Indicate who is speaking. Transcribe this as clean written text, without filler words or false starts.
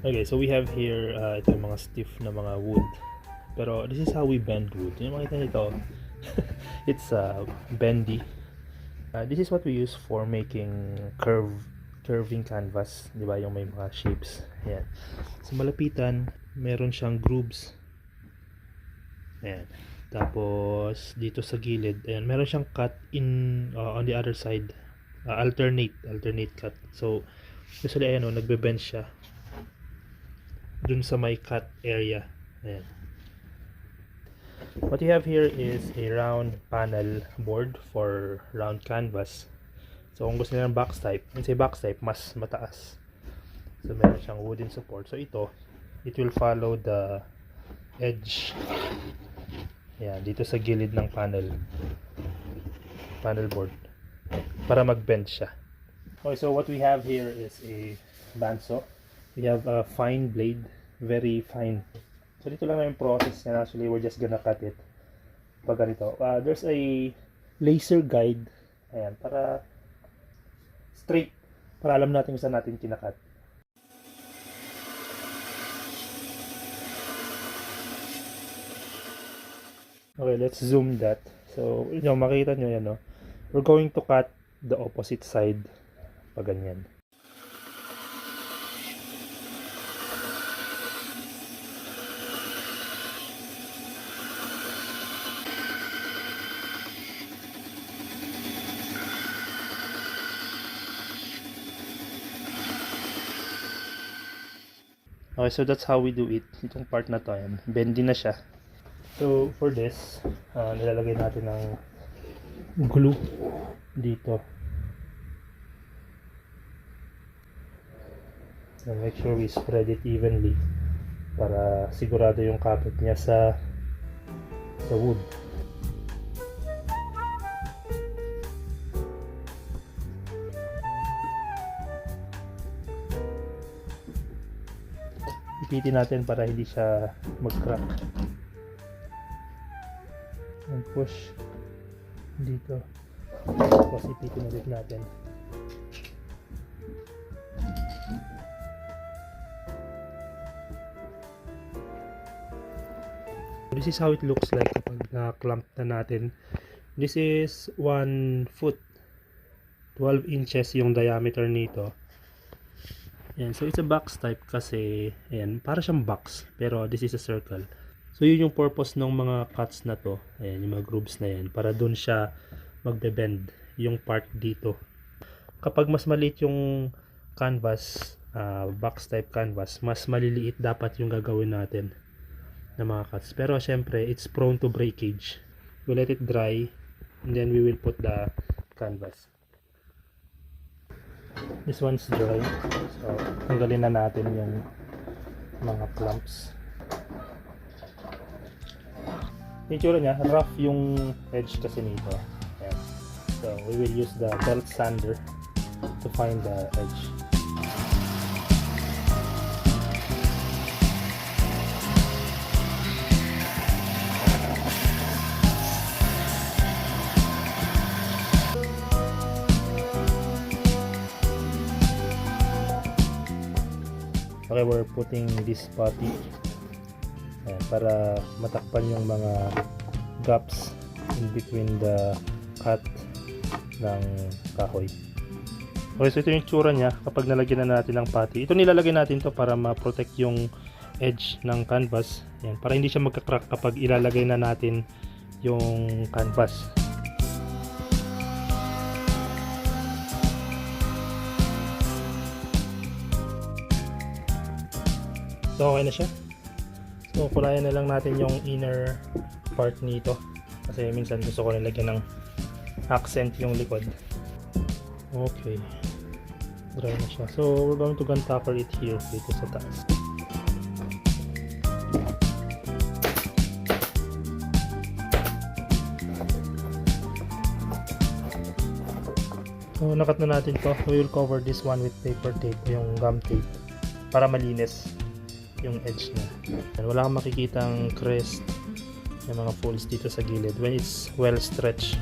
Speaker 1: Okay, so we have here ito yung mga stiff na mga wood. Pero this is how we bend wood. Yung makita nito, it's bendy. This is what we use for making curving canvas, di ba? Yung may mga shapes. Ayan. So malapitan, meron siyang grooves. Ayan. Tapos dito sa gilid, ayan, meron siyang cut in on the other side. Alternate cut. So usually ayan, nagbe-bend siya dun sa may cut area. Ayan. What you have here is a round panel board for round canvas. So kung gusto nila ng box type, mas mataas. So meron siyang wooden support. So ito, it will follow the edge. Ayan, dito sa gilid ng panel board para mag-bend siya. Okay, so what we have here is a bandsaw. We have a fine blade, very fine. So dito lang na yung process niya. Actually, we're just gonna cut it pag ganito. There's a laser guide, ayan, para straight, para alam natin kung saan natin kinakat. Okay, let's zoom that. So makita nyo yan, no? We're going to cut the opposite side pag ganyan. Okay, so that's how we do it. Itong part na to, yan, bendy na siya. So for this, nilalagay natin ng glue dito. And make sure we spread it evenly para sigurado yung kapit niya sa wood. Ipitin natin para hindi siya mag-crack. And push dito. Tapos ipitin ulit natin. This is how it looks like kapag na-clamp na natin. This is 1 foot 12 inches yung diameter nito. Ayan, so it's a box type kasi ayan, para siyang box pero this is a circle. So yun yung purpose ng mga cuts na to. Ayan, yung mga grooves na yan para dun siya magbe-bend yung part dito. Kapag mas maliit yung canvas, box type canvas, mas maliliit dapat yung gagawin natin na mga cuts. Pero syempre, it's prone to breakage. We let it dry and then we will put the canvas. This one's dry. So, tanggalin na natin yung mga clumps. Yung tsura niya, rough yung edge kasi nito. Ayan. So, we will use the belt sander to find the edge. Okay, we're putting this putty para matakpan yung mga gaps in between the cut ng kahoy. Okay, so ito yung tsura niya kapag nalagyan na natin ng putty. Ito nilalagay natin to para ma-protect yung edge ng canvas. Ayan, para hindi siya magka-crack kapag ilalagay na natin yung canvas. So okay na siya. So kulayan na lang natin yung inner part nito kasi minsan gusto ko nilagyan ng accent yung likod. Okay, dry na siya. So we're going to guntaper it here dito sa taas. So nakat na natin to. We will cover this one with paper tape, yung gum tape, para malinis yung edge niya. And wala kang makikitang crest, yung mga folds dito sa gilid when it's well stretched.